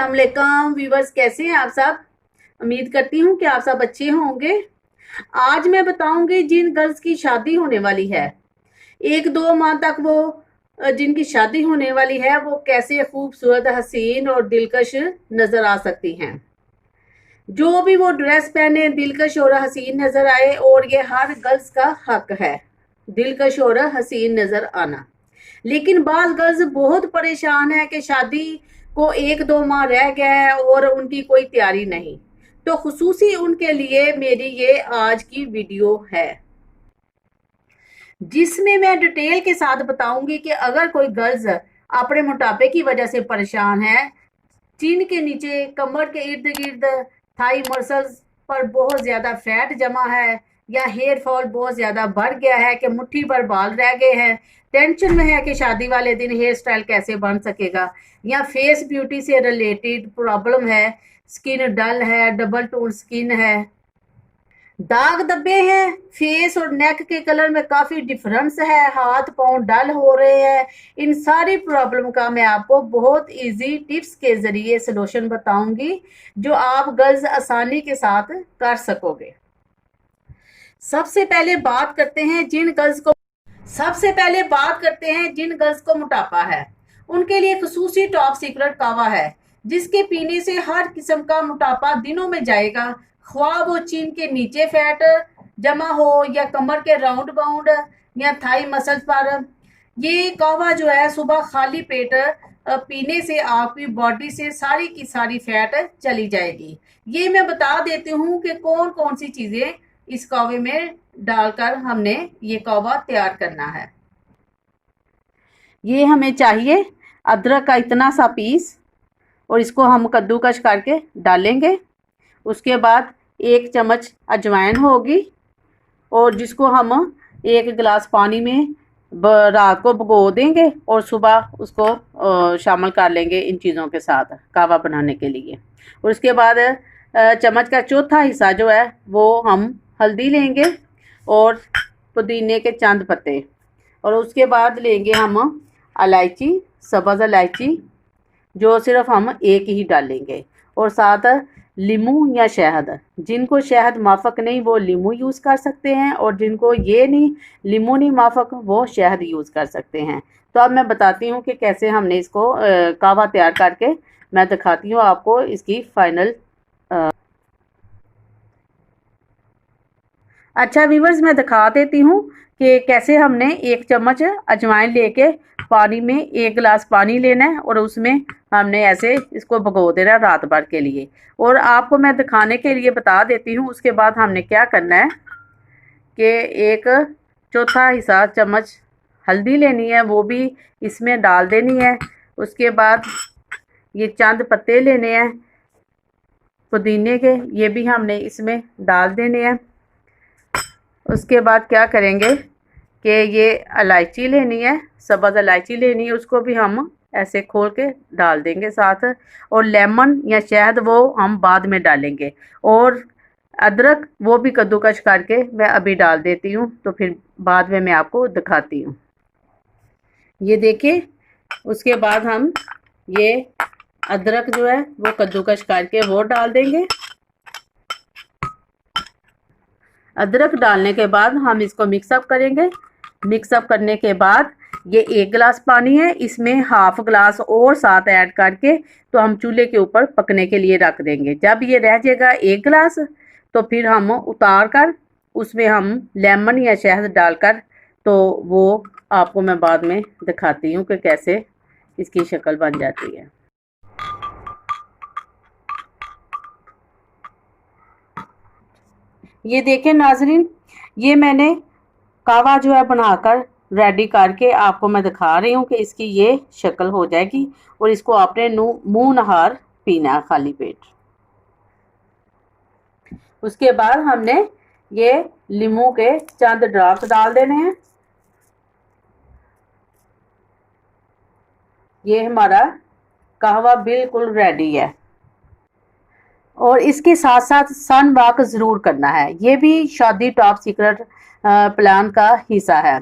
अस्सलाम वालेकुम व्यूवर्स, कैसे हैं आप सब। उम्मीद करती हूँ कि आप सब अच्छे होंगे। आज मैं बताऊंगी जिन गर्ल्स की शादी होने वाली है, 1-2 माह तक वो जिनकी शादी होने वाली है वो कैसे खूबसूरत, हसीन और दिलकश नजर आ सकती हैं। जो भी वो ड्रेस पहने दिलकश और हसीन नजर आए, और ये हर गर्ल्स का हक है दिलकश और हसीन नजर आना। लेकिन बाल गर्ल्स बहुत परेशान है कि शादी को 1-2 माह रह गया है और उनकी कोई तैयारी नहीं। तो खुसूसी उनके लिए मेरी ये आज की वीडियो है, जिसमें मैं डिटेल के साथ बताऊंगी कि अगर कोई गर्ल्स अपने मोटापे की वजह से परेशान है, चिन के नीचे, कमर के इर्द गिर्द, थाई मसल्स पर बहुत ज्यादा फैट जमा है, या हेयर फॉल बहुत ज्यादा बढ़ गया है कि मुट्ठी भर बाल रह गए हैं, टेंशन में है कि शादी वाले दिन हेयर स्टाइल कैसे बन सकेगा, या फेस ब्यूटी से रिलेटेड प्रॉब्लम है, स्किन डल है, डबल टोन स्किन है, दाग धब्बे हैं, फेस और नेक के कलर में काफी डिफरेंस है, हाथ पांव डल हो रहे हैं। इन सारी प्रॉब्लम का मैं आपको बहुत इजी टिप्स के जरिए सलूशन बताऊंगी, जो आप गर्ल्स आसानी के साथ कर सकोगे। सबसे पहले बात करते हैं जिन गर्ल्स को मोटापा है, उनके लिए खसूसी टॉप सीक्रेट कावा है, जिसके पीने से हर किस्म का मोटापा दिनों में जाएगा। ख्वाह वो चीन के नीचे फैट जमा हो, या कमर के राउंड बाउंड, या थाई मसल्स पर। ये कावा जो है सुबह खाली पेट पीने से आपकी बॉडी से सारी की सारी फैट चली जाएगी। ये मैं बता देती हूँ कि कौन कौन सी चीजें इस कावे में डालकर हमने ये कावा तैयार करना है। ये हमें चाहिए अदरक का इतना सा पीस, और इसको हम कद्दूकस करके डालेंगे। उसके बाद 1 चम्मच अजवाइन होगी, और जिसको हम 1 गिलास पानी में रात को भिगो देंगे और सुबह उसको शामिल कर लेंगे इन चीज़ों के साथ कावा बनाने के लिए। और उसके बाद चम्मच का चौथा हिस्सा जो है वो हम हल्दी लेंगे, और पुदीने के चंद पत्ते, और उसके बाद लेंगे हम इलायची, सब्ज़ इलायची, जो सिर्फ हम 1 ही डालेंगे, और साथ लीमू या शहद। जिनको शहद माफक नहीं वो लीमू यूज़ कर सकते हैं, और जिनको ये नहीं, लीमू नहीं माफक, वो शहद यूज़ कर सकते हैं। तो अब मैं बताती हूँ कि कैसे हमने इसको कावा तैयार करके मैं दिखाती हूँ आपको इसकी फाइनल। अच्छा व्यूवर्स, मैं दिखा देती हूँ कि कैसे हमने 1 चम्मच अजवाइन लेके पानी में 1 गिलास पानी लेना है, और उसमें हमने ऐसे इसको भिगो देना रात भर के लिए। और आपको मैं दिखाने के लिए बता देती हूँ उसके बाद हमने क्या करना है कि 1 चौथा हिस्सा चम्मच हल्दी लेनी है, वो भी इसमें डाल देनी है। उसके बाद ये चंद पत्ते लेने हैं पुदीने के, ये भी हमने इसमें डाल देने हैं। उसके बाद क्या करेंगे कि ये इलायची लेनी है, सब्ज़ इलायची लेनी है, उसको भी हम ऐसे खोल के डाल देंगे साथ। और लेमन या शहद वो हम बाद में डालेंगे, और अदरक वो भी कद्दूकस करके मैं अभी डाल देती हूँ, तो फिर बाद में मैं आपको दिखाती हूँ। ये देखिए, उसके बाद हम ये अदरक जो है वो कद्दूकस करके वो डाल देंगे। अदरक डालने के बाद हम इसको मिक्सअप करेंगे। मिक्सअप करने के बाद ये 1 गिलास पानी है, इसमें हाफ गिलास और साथ ऐड करके तो हम चूल्हे के ऊपर पकने के लिए रख देंगे। जब ये रह जाएगा 1 गिलास, तो फिर हम उतार कर उसमें हम लेमन या शहद डालकर, तो वो आपको मैं बाद में दिखाती हूँ कि कैसे इसकी शक्ल बन जाती है। ये देखें नाजरीन, ये मैंने कावा जो है बनाकर रेडी करके आपको मैं दिखा रही हूँ कि इसकी ये शक्ल हो जाएगी, और इसको आपने मुंह नहार पीना है खाली पेट। उसके बाद हमने ये लीमू के चंद ड्रॉप्स डाल देने हैं। ये हमारा कहवा बिल्कुल रेडी है, और इसके साथ साथ सन वॉक ज़रूर करना है। ये भी शादी टॉप सीक्रेट प्लान का हिस्सा है।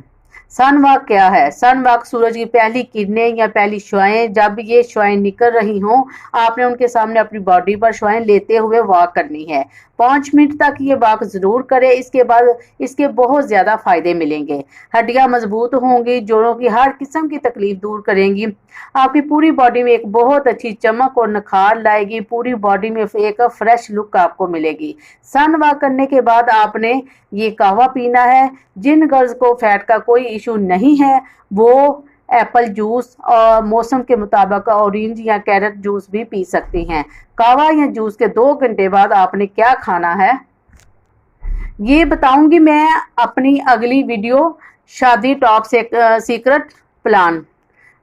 सन वॉक क्या है? सन वॉक सूरज की पहली किरणें या पहली शुआएं, जब ये शुआएं निकल रही हों, आपने उनके सामने अपनी बॉडी पर शुआएं लेते हुए वॉक करनी है। 5 मिनट तक ये वॉक ज़रूर करें। इसके बाद इसके बहुत ज़्यादा फ़ायदे मिलेंगे। हड्डियां मजबूत होंगी, जोड़ों की हर किस्म की तकलीफ दूर करेंगी, आपकी पूरी बॉडी में एक बहुत अच्छी चमक और निखार लाएगी। पूरी बॉडी में एक फ्रेश लुक आपको मिलेगी। सन वॉक करने के बाद आपने ये कहवा पीना है। जिन गर्ल्स को फैट का कोई इशू नहीं है वो एप्पल जूस और मौसम के मुताबिक ऑरेंज या कैरेट जूस भी पी सकती हैं। कहवा या जूस के 2 घंटे बाद आपने क्या खाना है ये बताऊंगी मैं अपनी अगली वीडियो शादी टॉप सीक्रेट प्लान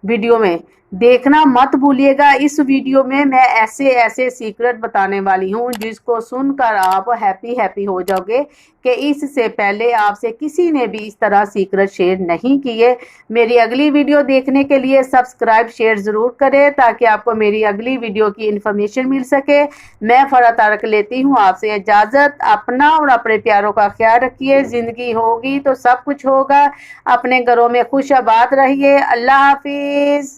वीडियो में। देखना मत भूलिएगा। इस वीडियो में मैं ऐसे ऐसे सीक्रेट बताने वाली हूँ जिसको सुनकर आप हैप्पी हो जाओगे कि इससे पहले आपसे किसी ने भी इस तरह सीक्रेट शेयर नहीं किए। मेरी अगली वीडियो देखने के लिए सब्सक्राइब शेयर ज़रूर करें ताकि आपको मेरी अगली वीडियो की इन्फॉर्मेशन मिल सके। मैं फरा तारक लेती हूँ आपसे इजाज़त। अपना और अपने प्यारों का ख्याल रखिए। ज़िंदगी होगी तो सब कुछ होगा। अपने घरों में खुश आबाद रहिए। अल्लाह हाफिज़।